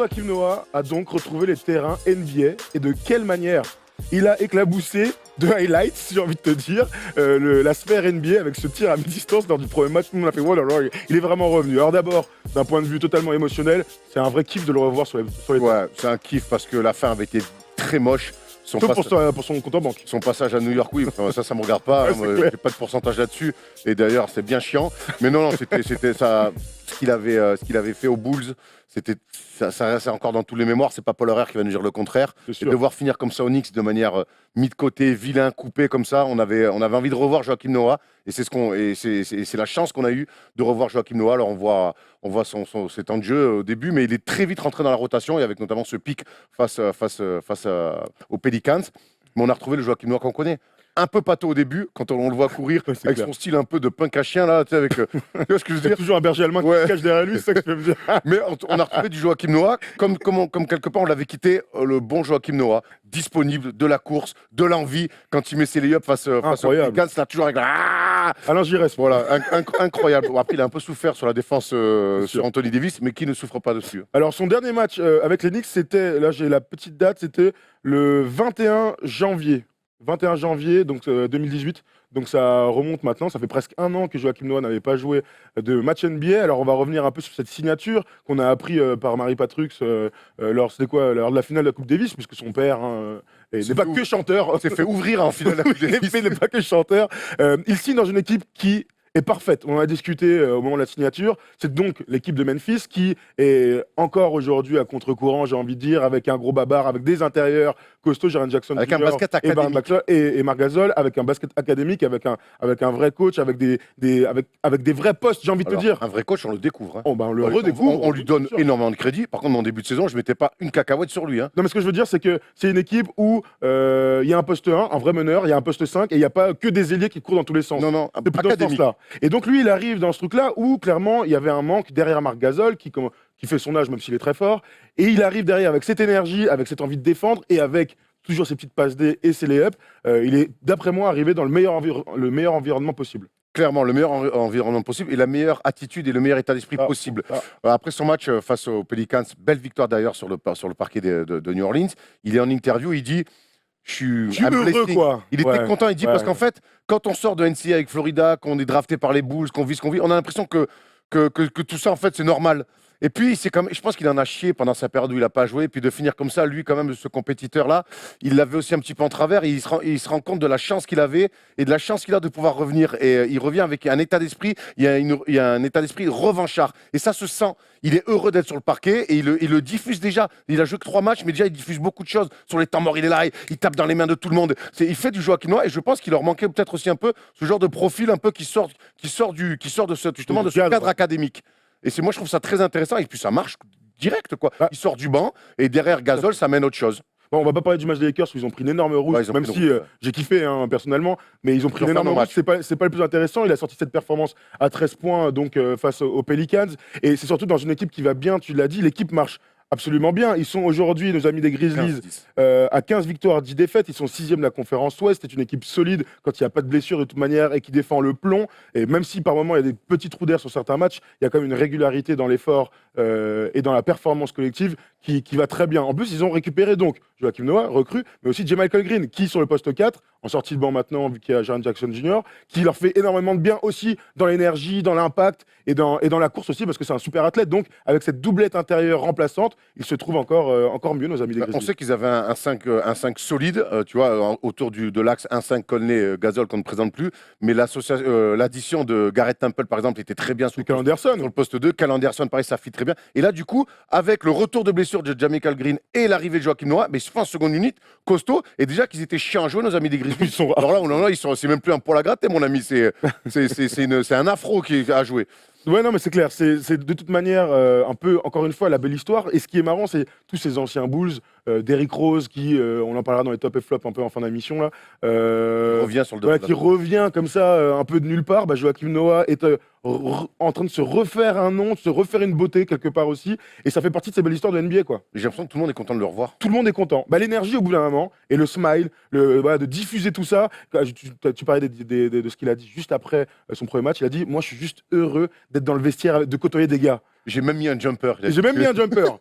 Joakim Noah a donc retrouvé les terrains NBA et de quelle manière? Il a éclaboussé de highlights, si j'ai envie de te dire, la sphère NBA avec ce tir à mi-distance lors du premier match. Tout le monde a fait, oh là là, il est vraiment revenu. Alors d'abord, d'un point de vue totalement émotionnel, c'est un vrai kiff de le revoir sur les Ouais, c'est un kiff parce que la fin avait été très moche. Sauf pour son compte en banque. Son passage à New York, oui, ça me regarde pas. Ouais, J'ai pas de pourcentage là-dessus. Et d'ailleurs, c'est bien chiant. Mais non, c'était ça. Ce qu'il avait fait aux Bulls, ça reste encore dans tous les mémoires. C'est pas Paul Horaire qui va nous dire le contraire. Et de voir finir comme ça au Knicks de manière mis de côté, vilain, coupé comme ça, on avait envie de revoir Joakim Noah. Et c'est la chance qu'on a eue de revoir Joakim Noah. Alors on voit ses temps de jeu au début, mais il est très vite rentré dans la rotation et avec notamment ce pic face aux Pelicans. Mais on a retrouvé le Joakim Noah qu'on connaît. Un peu pâteau au début, quand on le voit courir, ouais, avec son style un peu de punk à chien, là, tu sais, avec. Tu vois ce que je veux dire? Toujours un berger allemand qui se cache derrière lui, c'est ça que je veux dire. Mais on a retrouvé du Joakim Noah, comme quelque part on l'avait quitté, le bon Joakim Noah, disponible, de la course, de l'envie, quand il met ses lay-ups face aux Pelicans, là, toujours avec la. Alain Giresse. Voilà, incroyable. Bon, après, il a un peu souffert sur la défense sur Anthony Davis, mais qui ne souffre pas dessus? Alors, son dernier match avec les Knicks, c'était, là j'ai la petite date, c'était le 21 janvier. 21 janvier donc 2018, donc ça remonte maintenant, ça fait presque un an que Joakim Noah n'avait pas joué de match NBA. Alors on va revenir un peu sur cette signature qu'on a appris par Marie Patrux lors de la finale de la Coupe Davis, puisque son père n'est pas que chanteur. On s'est fait ouvrir en finale de la Coupe Davis. Il n'est pas que chanteur. Il signe dans une équipe qui est parfaite. On en a discuté au moment de la signature. C'est donc l'équipe de Memphis qui est encore aujourd'hui à contre-courant, j'ai envie de dire, avec un gros babar, avec des intérieurs costauds, Jaren Jackson avec Jr. un basket académique et Marc Gasol, avec un basket académique, avec un vrai coach, avec des vrais postes, j'ai envie de te dire. Un vrai coach, on le découvre. Hein. Oh, ben, on le redécouvre. On lui donne énormément de crédit. Par contre, en début de saison, je ne mettais pas une cacahuète sur lui. Hein. Non, mais ce que je veux dire, c'est que c'est une équipe où il y a un poste 1, un vrai meneur, il y a un poste 5, et il n'y a pas que des ailiers qui courent dans tous les sens. Non, c'est plutôt académique. là. Et donc lui, il arrive dans ce truc-là où clairement il y avait un manque derrière Marc Gasol qui fait son âge même s'il est très fort, et il arrive derrière avec cette énergie, avec cette envie de défendre et avec toujours ses petites passes D et ses lay-ups. Il est d'après moi arrivé dans le meilleur environnement possible. Clairement, le meilleur environnement possible et la meilleure attitude et le meilleur état d'esprit possible. Après son match face aux Pelicans, belle victoire d'ailleurs sur le parquet de New Orleans, il est en interview, il dit je suis heureux, quoi. Il était content, il dit parce qu'en fait, quand on sort de NCAA avec Florida, qu'on est drafté par les Bulls, qu'on vit ce qu'on vit, on a l'impression que tout ça, en fait, c'est normal. Et puis, je pense qu'il en a chié pendant sa période où il n'a pas joué. Et puis de finir comme ça, lui, quand même, ce compétiteur-là, il l'avait aussi un petit peu en travers. Et il se rend compte de la chance qu'il avait et de la chance qu'il a de pouvoir revenir. Et il revient avec un état d'esprit. Il y a un état d'esprit revanchard. Et ça se sent. Il est heureux d'être sur le parquet et il le diffuse déjà. Il a joué que 3 matchs, mais déjà, il diffuse beaucoup de choses. Sur les temps morts, il est là, il tape dans les mains de tout le monde. Il fait du Joakim Noah. Et je pense qu'il leur manquait peut-être aussi un peu ce genre de profil un peu qui sort de ce cadre académique. Et moi, je trouve ça très intéressant. Et puis, ça marche direct, quoi. Il sort du banc et derrière Gasol, ça mène autre chose. Bon, on va pas parler du match des Lakers où ils ont pris une énorme rouge, même si j'ai kiffé personnellement, mais ils ont pris une énorme rouge. C'est pas le plus intéressant. Il a sorti cette performance à 13 points donc face aux Pelicans. Et c'est surtout dans une équipe qui va bien, tu l'as dit, l'équipe marche absolument bien. Ils sont aujourd'hui, nos amis des Grizzlies, à 15 victoires, 10 défaites. Ils sont 6e de la conférence Ouest. C'est une équipe solide quand il n'y a pas de blessure de toute manière et qui défend le plomb. Et même si par moments il y a des petits trous d'air sur certains matchs, il y a quand même une régularité dans l'effort et dans la performance collective qui va très bien. En plus, ils ont récupéré donc Joakim Noah, recrue, mais aussi J. Michael Green, qui sur le poste 4, en sortie de banc maintenant, vu qu'il y a Jaren Jackson Jr., qui leur fait énormément de bien aussi dans l'énergie, dans l'impact et dans la course aussi, parce que c'est un super athlète. Donc, avec cette doublette intérieure remplaçante, ils se trouvent encore mieux, nos amis des Grizzlies. On sait qu'ils avaient un 5 solide, tu vois, autour de l'axe 1-5 Conley-Gasol qu'on ne présente plus, mais l'addition de Garrett Temple, par exemple, était très bien sur le poste 2. Cal Anderson, pareil, ça fit très bien. Et là, du coup, avec le retour de blessure de J. Michael Green et l'arrivée de Joakim Noah, mais je pense seconde unité, costaud, et déjà qu'ils étaient chiants à jouer, nos amis des Grizzlies. Alors là, c'est même plus un poil à gratter, mon ami, c'est un afro qui a joué. Ouais, non, mais c'est clair. C'est de toute manière un peu, encore une fois, la belle histoire. Et ce qui est marrant, c'est tous ces anciens Bulls Derrick Rose qui, on en parlera dans les top et flop un peu en fin d'émission là, revient sur le voilà, qui revient comme ça un peu de nulle part. Joachim Noah est en train de se refaire un nom, de se refaire une beauté quelque part aussi, et ça fait partie de ces belles histoires de NBA quoi. J'ai l'impression que tout le monde est content de le revoir. Tout le monde est content. L'énergie au bout d'un moment et le smile, de diffuser tout ça. Tu parlais de ce qu'il a dit juste après son premier match. Il a dit, moi je suis juste heureux d'être dans le vestiaire, de côtoyer des gars. J'ai même mis un jumper. J'ai même mis un jumper.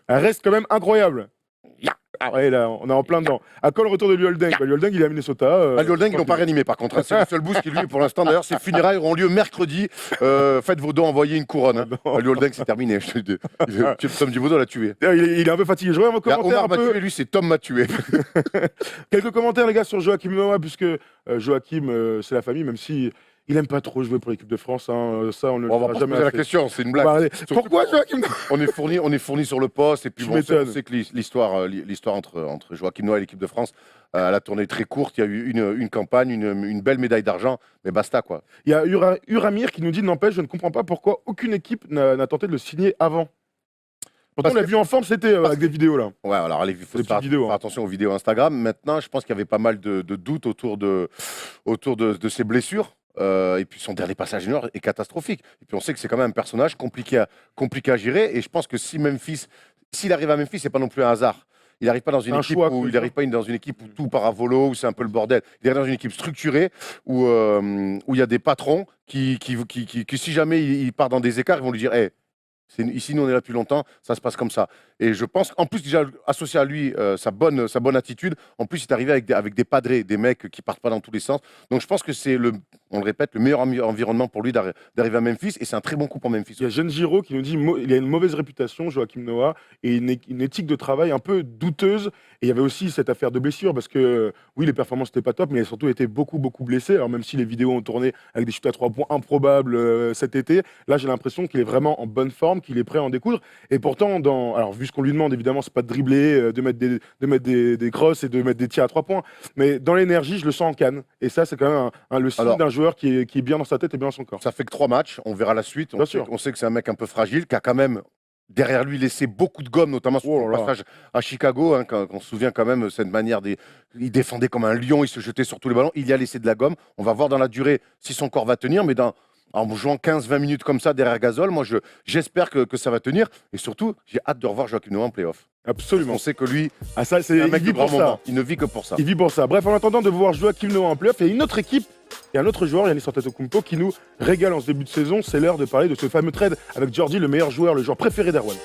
Elle reste quand même incroyable. Ah ouais, là, on est en plein dedans. À quand le retour de Luol Deng Luol Deng, il est à Minnesota. Luol Deng, ils l'ont pas réanimé par contre. C'est le seul boost qui, lui, pour l'instant, d'ailleurs, ses funérailles auront lieu mercredi. Faites vos dons, envoyez une couronne. Luol Deng, c'est terminé. Tom Thibodeau l'a tué. Il est un peu fatigué. Je regarde vos commentaires. Omar m'a tué, lui, c'est Tom m'a tué. Quelques commentaires, les gars, sur Joachim Noah, puisque Joachim, c'est la famille, même si. Il aime pas trop jouer pour l'équipe de France, hein. Ça on ne le va pas jamais poser la question, c'est une blague. Pourquoi Joachim Noah on est fourni sur le poste et puis bon, on sait que l'histoire entre Joachim Noah et l'équipe de France, la tournée est très courte. Il y a eu une campagne, une belle médaille d'argent, mais basta quoi. Il y a Uramir qui nous dit n'empêche, je ne comprends pas pourquoi aucune équipe n'a tenté de le signer avant. Pourtant, on l'a vu en forme, c'était avec des vidéos là. Ouais, alors il faut faire attention aux vidéos Instagram. Maintenant, je pense qu'il y avait pas mal de doutes autour de ses blessures. Et puis son dernier passage junior est catastrophique. Et puis on sait que c'est quand même un personnage compliqué à gérer. Et je pense que s'il arrive à Memphis, c'est pas non plus un hasard. Il n'arrive pas dans une équipe où tout part à volo, où c'est un peu le bordel. Il arrive dans une équipe structurée où il y a des patrons qui si jamais il part dans des écarts, ils vont lui dire hey, ici, nous, on est là depuis longtemps, ça se passe comme ça. Et je pense qu'en plus, déjà, associé à lui, sa bonne attitude, en plus, il est arrivé avec des padrés, des mecs qui partent pas dans tous les sens. Donc, je pense que c'est, on le répète, le meilleur environnement pour lui d'arriver à Memphis. Et c'est un très bon coup pour Memphis. Il y a Jeanne Giraud qui nous dit il a une mauvaise réputation, Joachim Noah, et une éthique de travail un peu douteuse. Et il y avait aussi cette affaire de blessure, parce que, oui, les performances n'étaient pas top, mais il a surtout été beaucoup blessé. Alors, même si les vidéos ont tourné avec des chutes à 3 points improbables cet été, là, j'ai l'impression qu'il est vraiment en bonne forme, qu'il est prêt à en découdre. Et pourtant, alors vu ce qu'on lui demande, évidemment, c'est pas de dribbler, de mettre des crosses et de mettre des tirs à 3 points. Mais dans l'énergie, je le sens en canne. Et ça, c'est quand même le signe d'un joueur qui est bien dans sa tête et bien dans son corps. Ça fait que 3 matchs, on verra la suite. On sait que c'est un mec un peu fragile, qui a quand même derrière lui laissé beaucoup de gomme, notamment sur son passage à Chicago. Hein, on se souvient quand même cette manière, il défendait comme un lion, il se jetait sur tous les ballons, il y a laissé de la gomme. On va voir dans la durée si son corps va tenir, mais en jouant 15-20 minutes comme ça derrière Gasol, moi j'espère que ça va tenir. Et surtout, j'ai hâte de revoir Joachim Noah en playoff. Absolument. On sait que lui, c'est un mec de grand moment. Il ne vit que pour ça. Il vit pour ça. Bref, en attendant de voir Joachim Noah en playoff, il y a une autre équipe et un autre joueur, Giannis Antetokounmpo, qui nous régale en ce début de saison. C'est l'heure de parler de ce fameux trade avec Jordi, le meilleur joueur, le joueur préféré d'Erwan.